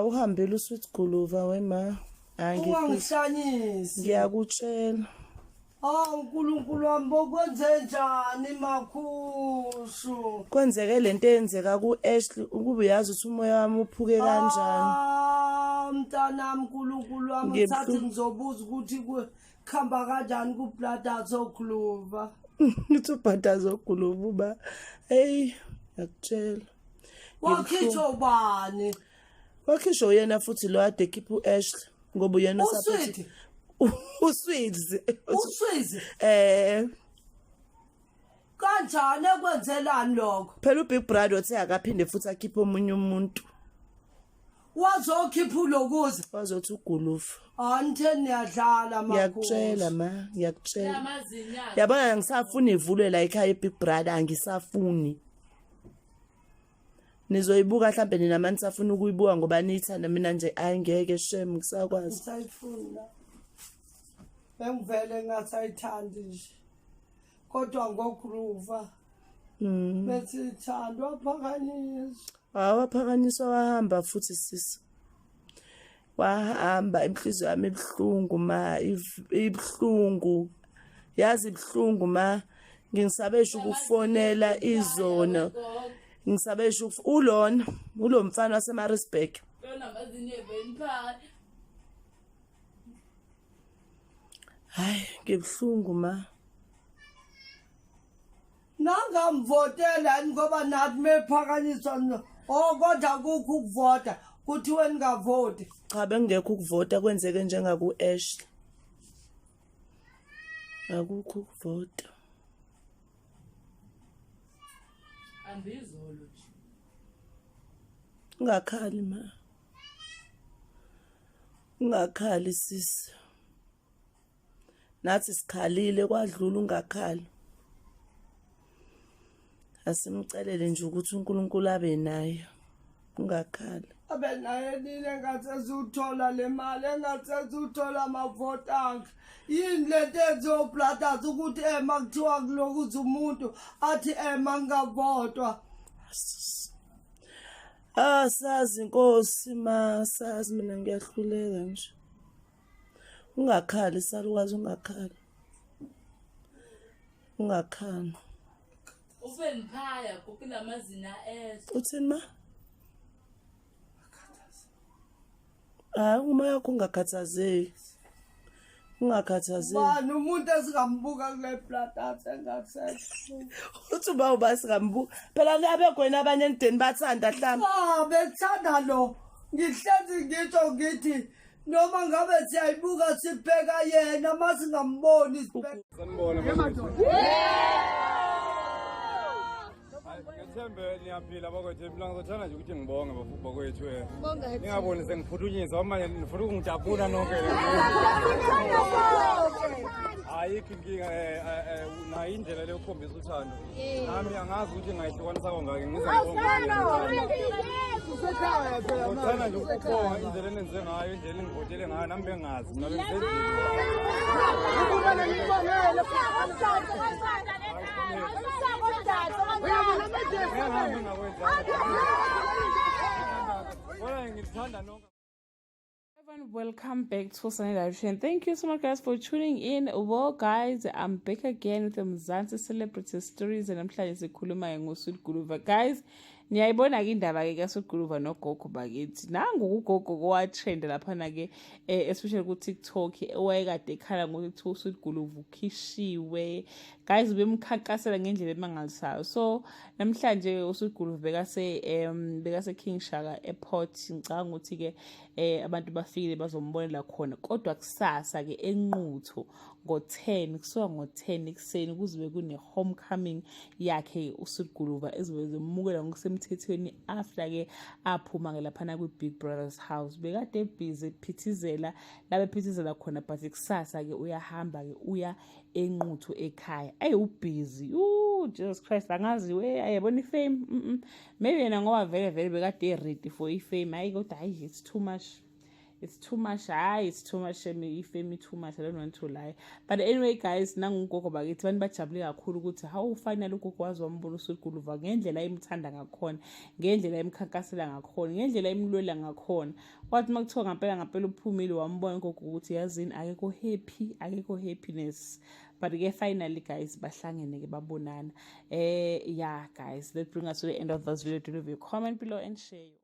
Awuhambile uSweet Guluva wema. Ungangihlanyisi. Ngiyakutshela. uNkulunkulu wami bokwenze njani makhushu? Kwenzeke lento eyenzeka ku-Ashley ukuba uyazi ukuthi umoya wami uphuke kanjani. Mntanami uNkulunkulu wami ngithathe ngizobuza ukuthi kuhamba kanjani kuBrothers oGuluva. Ngithi uBrothers oGuluva uba hey ngiyakutshela. Wakhishwa ubani? Wakhishwa yena futhi lo ade keep uAshley ngoba uyena uSweet. Usweet. Usweet. Kanjani ekwenzelani lokho? Phela uBig Brother uthe akaphinde futhi akhiphe omunye umuntu. Wazokhipha ulokuze. Wazothi uGuluva. Anitheni niyadlala makhulu. Ngiyakutshela ma, ngiyakutshela. Yabona ngisafuna ivulwe la ekhaya eBig Brother angisafuni. Nizoyibuka mhlambe nina manje safuna ukuyibuka ngoba nithanda mina nje angeke shame ngisakwazi. Ngisayifuna. Bengivele ngasayithandi nje. Kodwa ngoGuluva. Bethi thando waphakanyiswa. Waphakanyiswa wahamba futhi sisi. Wahamba inhliziyo yami ibhlungu ma ibhlungu. Yazi ibhlungu ma ngisabesha ukufonela izona. Ngisabesha ulona ulomfana waseMaritzburg. Hayi ngibhlungu ma. Nangamvotela ngoba nathi mephakanyiswa kodwa kukho ukuvota kuthiwe ningavoti. Cha bengekho ukuvota kwenzeke njengaku Ashley. Akukho ukuvota. Andizolo nje. Ungakhali ma. Ungakhali sisi. Nathi sikhalile kwadlula ungakhali. Asimcelele nje ukuthi uNkulunkulu abe naye. Ungakhali. Abe naye nini ngathi uthola le mali engathi uthola amavoti akhe. Yini lento ezoBrothers ukuthi makuthiwa kulokuthi umuntu athi mangavotwa. Sazi Nkosi ma sazi mina ngiyahluleka nje. Ungakhali salukazi ungakhali. Ungakhali. Ufeniphaya kokila mazina Uthini ma? Uma yakho ungakhathazeki. Ungakhathazeki. Bani umuntu esingambuka kule Brothers engasekho. Uthi uba singambuka. Phela ngabe kwena abanye endeni bathanda hlamba. Bekuthanda lo. Ngihlezi ngitsho ngithi noma ngabe siyayibuka sibheka yena masingamboni sibheka. Sanibona. Ngithembe niyaphila bakwethu mina ngizothanda nje ukuthi ngibonge bakwethu. Ningaboni sengiphuthunyiza manje nifuna ukungijabula nonke. Ayikho inkinga nayo indlela le yokukhombisa uthando. Nami angazi ukuthi ngayihlukanisa kangaki ngizabonga. Uthanda nje ukubonga indlela enenze ngayo indlela engivotele ngayo nami bengazi mina bengizenzile. Everyone, welcome back to Sunny Direction. Thank you so much, guys, for tuning in. Well, guys, I'm back again with the Mzansi Celebrity Stories, and I'm trying to khuluma ngoSweet Guluva. Guys, niyayibona ke indaba ke kaSweet Guluva nogogo bakithi. Nangu ugogo kowatrend laphana ke especially ku TikTok owayekade ekhala ngokuthi uSweet Guluva ukhishiwe. Guys, bemkhankasela ngendlela emangalisayo. So, namhlanje uSweet Guluva bekase King Shaka Airport. Ngicabanga ukuthi ke abantu bafikile bazombonela khona. Kodwa kusasa ke enqutho ngo-10 kusuka ngo-10 ekseni kuzibe kune homecoming yakhe uSweet Guluva ezobezomukela ngokusemthethweni after ke aphuma ngelaphana kwi-Big Brother's house. Bekade busy phithizela labe phithizela khona but kusasa ke uyahamba ke uya enqutho ekhaya. Ubusy. Jesus Christ angazi we ayabona ifame. Maybe yena ngoba vele bekade ready for ifame. Hayi kodwa hayi it's too much. it's too much. It's too much. Ifemi too much. I don't want to lie. But anyway, guys, nangugogo bakithi bani bajabule kakhulu ukuthi how finally ugogo wazi wambona uSiguluva ngendlela emthanda ngakhona, ngendlela emkhankasela ngakhona, ngendlela emlwela ngakhona. Wathi makuthiwa ngempela uphumile wambona ugogo ukuthi yazini akekho happiness. But ke finally guys bahlangene ke babonana. Yeah guys, that brings us to the end of this video. Do leave a comment below and share.